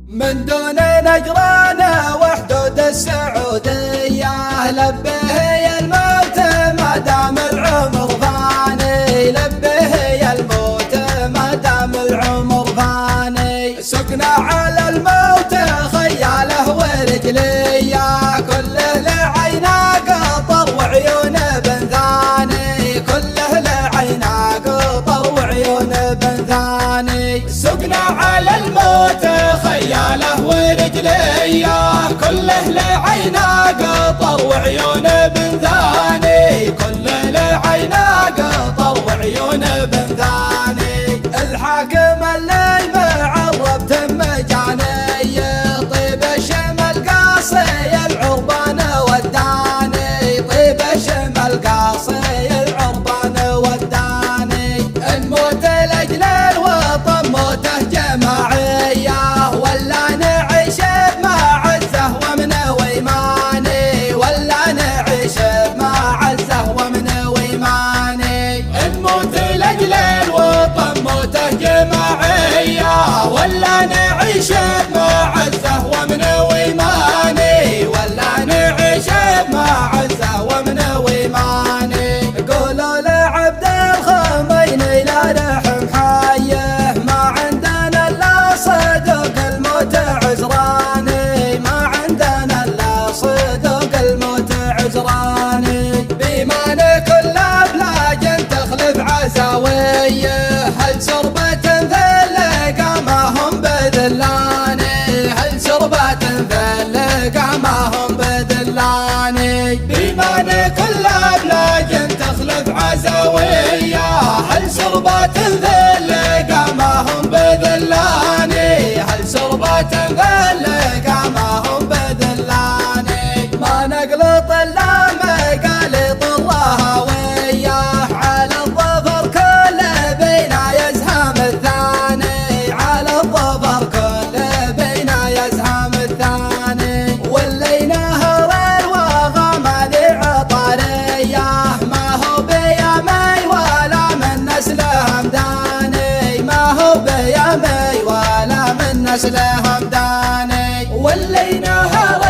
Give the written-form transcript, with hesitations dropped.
من دون نجران وحدود السعودية لبه يا الموت ما دام العمر فاني، لبه يا الموت ما دام العمر فاني. سقنا على الموت خياله ورجليه، كله لعينا قطر وعيون بن ثاني، كله لعينا قطر وعيون بن ثاني. سقنا على الموت خياله ورجليه، كله لعينا قطر وعيون بن ثاني، كله لعينا قطر وعيون بن ثاني. الحاكم اللي معرب تم جاني، طيب الشمل قاصي العربان وداني، طيب الشمل قاصي العربان وداني. الموت لاجل الوطن موته جماعيه، ولا نعيش بما عزه ومن ويماني، ولا نعيش بما عزه ومن ويماني. الموت لاجل الوطن موته جماعيه، ولا نعيش بما عزه ومن ويماني، ولا نعيش بما عزه ومن ويماني. قولوا لعبد الخميني لا رحم حيه، ما عندنا الا صدق الموت عذراني، ما عندنا الا صدق الموت عذراني. بإيمان كل افلاج تخلف عزاويه، هل سربة ثلقا ما هم بذلاني، هل سربة ثلقا ما هم بذلاني. بإيمان كل افلاج تخلف عزاويه، هل سربة ثلقا ما هم بذلاني، هل سربة ثلقا ما هم بذلاني. ما نقلط الا مقاليط الراهويه، على الظفر كله بينا يزهم الثاني، على الظفر كله بينا يزهم الثاني. واللي نهر الوغى مذيع طريه، ما هو بيمي ولا من نسل همداني، ما هو بيمي ولا من نسل همداني. واللي نهر